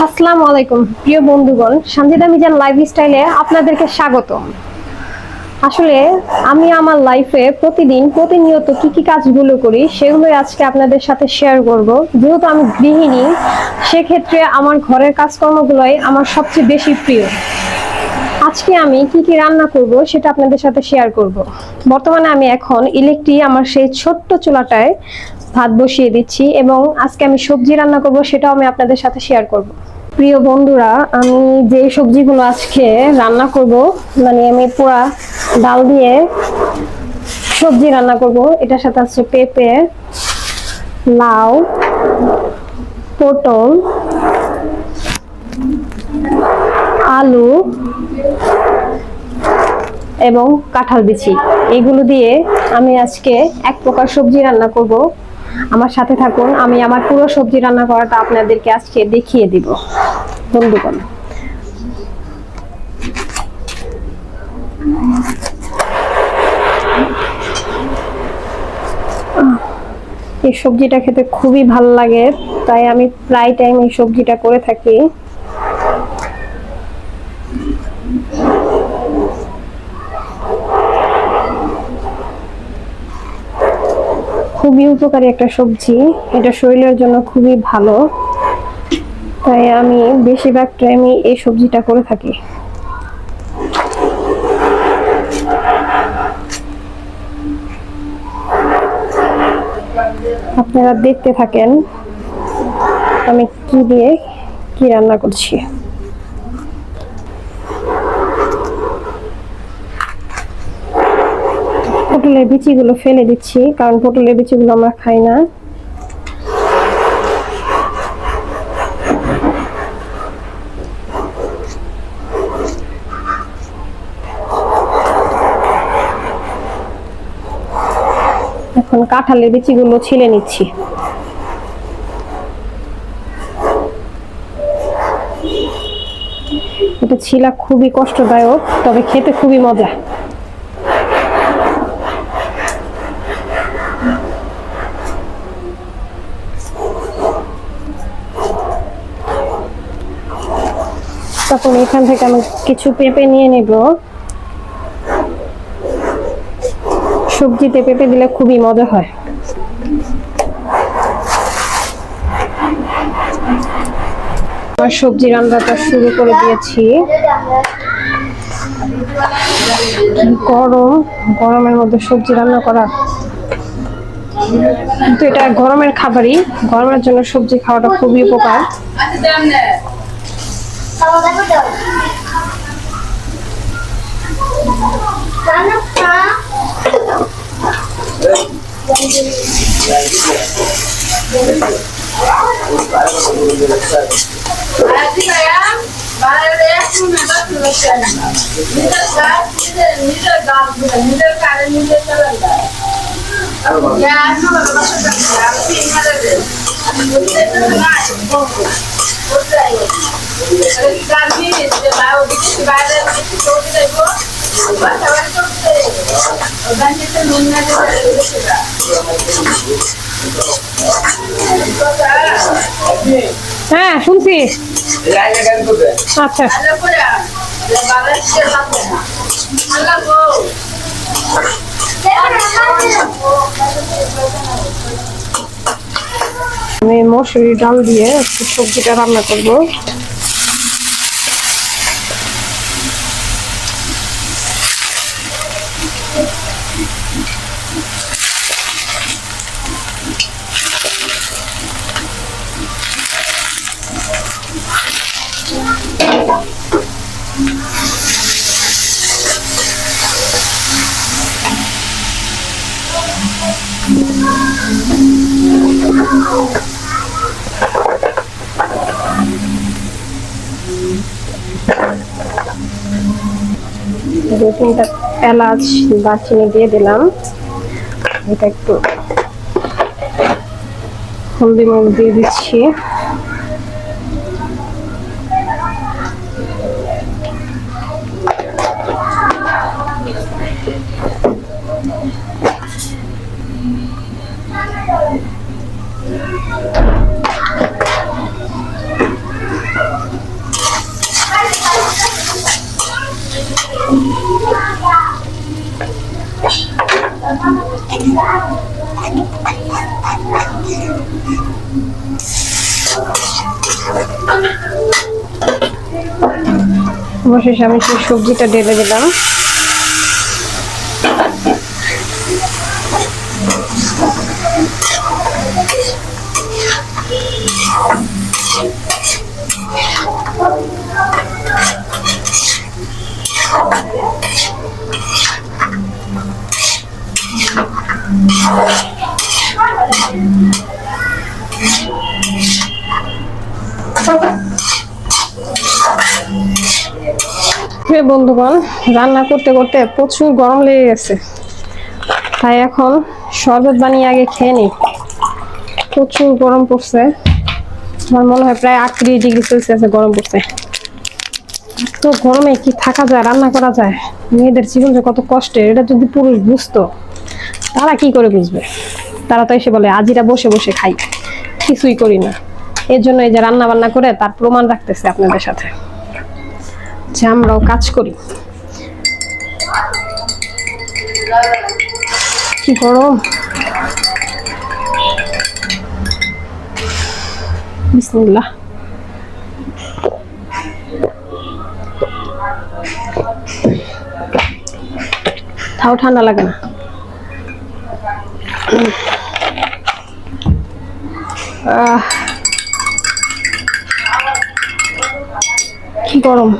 আসসালামু আলাইকুম প্রিয় বন্ধুগণ, সঞ্জিদা মিজান লাইফস্টাইলে আপনাদেরকে স্বাগতম। আসলে আমি আমার লাইফে প্রতিনিয়ত কি কি কাজগুলো করি সেগুলো আজকে আপনাদের সাথে শেয়ার করব। যেহেতু আমি গৃহিণী, সেক্ষেত্রে আমার ঘরের কাজকর্মগুলোই আমার সবচেয়ে বেশি প্রিয়। আজকে আমি কি কি রান্না করব সেটা আপনাদের সাথে শেয়ার করব। বর্তমানে আমি এখন আমার সেই ছোট্ট চুলাটায় ভাত বসিয়ে দিচ্ছি এবং আজকে আমি সবজি রান্না করব, সেটাও আমি আপনাদের সাথে শেয়ার করব। প্রিয় বন্ধুরা, আমি যে সবজিগুলো আজকে রান্না করব, আমি পুরা ডাল দিয়ে সবজি রান্না করব। এটার সাথে আছে পেঁপে, লাউ, পটল, আলু এবং কাঁঠাল বিচি। এগুলো দিয়ে আমি আজকে এক প্রকার সবজি রান্না করব। আমার সাথে থাকুন, আমি আমার পুরো সবজি রান্না করাটা আপনাদেরকে আজকে দেখিয়ে দিব বন্ধুগণ। এই সবজিটা খেতে খুবই ভালো লাগে, তাই আমি প্রায় টাইম এই সবজিটা করে থাকি। খুবই উপকারী একটা সবজি, এটা শরীরের জন্য খুবই ভালো, তাই আমি বেশিরভাগ টাইমই এই সবজিটা করে থাকি। আপনারা দেখতে থাকেন আমি কি দিয়ে কি রান্না করছি। পটলের বিচিগুলো ফেলে দিচ্ছি, কারণ পটলের বিচিগুলো আমরা খাই না। এখন কাঁঠালের বিচিগুলো ছিলে নিচ্ছি। এটা ছিলা খুবই কষ্টদায়ক, তবে খেতে খুবই মজা। তারপর এখান থেকে আমি কিছু পেঁপে নিয়ে নেব। সবজিতে পেঁপে দিলে খুবই মজা হয়। আমার সবজি রান্নাটা শুরু করে দিয়েছি। গরমের মধ্যে সবজি রান্না করা, কিন্তু এটা গরমের খাবারই, গরমের জন্য সবজি খাওয়াটা খুবই উপকার। হ্যাঁ, শুনছি। আচ্ছা, আমি মসুরি ডাল দিয়ে সবজিটা রান্না করব। দু তিনটা এলাচ দারচিনি দিয়ে দিলাম। এটা একটু হলদি মরিচ দিয়ে দিচ্ছি। অবশেষে আমি সেই সবজিটা ঢেলে দিলাম। বন্ধুগণ, রান্না করতে করতে প্রচুর গরম লেগে গেছে, তাই এখন শরবত বানিয়ে আগে খেয়ে নিই। প্রচুর গরম পড়ছে, আমার মনে হয় প্রায় 38°C গরম পড়ছে। তো গরমে কি থাকা যায়, রান্না করা যায়? মেয়েদের জীবন যে কত কষ্টের, এটা যদি পুরুষ বুঝতো তারা কি করে বুঝবে? তারা তো এসে বলে আজিরা বসে বসে খাই, কিছুই করি না। এর জন্য এই যে রান্না বান্না করে তার প্রমাণ রাখতেছে আপনাদের সাথে যে আমরাও কাজ করি। কি গরম! বিসমিল্লাহ। তাও ঠান্ডা লাগে না। কি গরম!